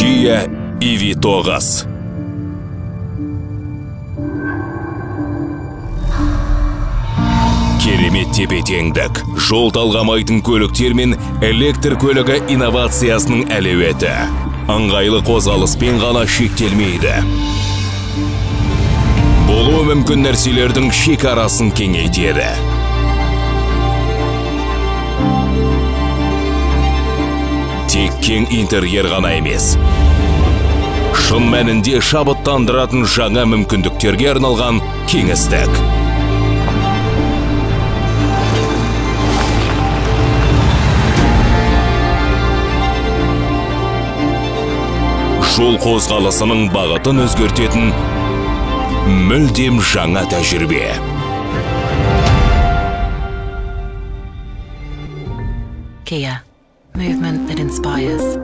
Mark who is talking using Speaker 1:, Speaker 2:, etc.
Speaker 1: Kia EV9. Керемет тепе-теңдік, жол талғамайтын көліктер мен электр көлігі инновациясының әлеуеті. Ыңғайлы қозғалыспен ғана шектелмейді. Болуы мүмкін нәрселердің шекарасын кеңейтеді. Тек кең интерьер ғана емес. Шын мәнінде шабыттандыратын жаңа мүмкіндіктерге арналған кеңістік. Жол қозғалысының бағытын өзгертетін мүлдем жаңа тәжірибе.
Speaker 2: Kia, movement that inspires.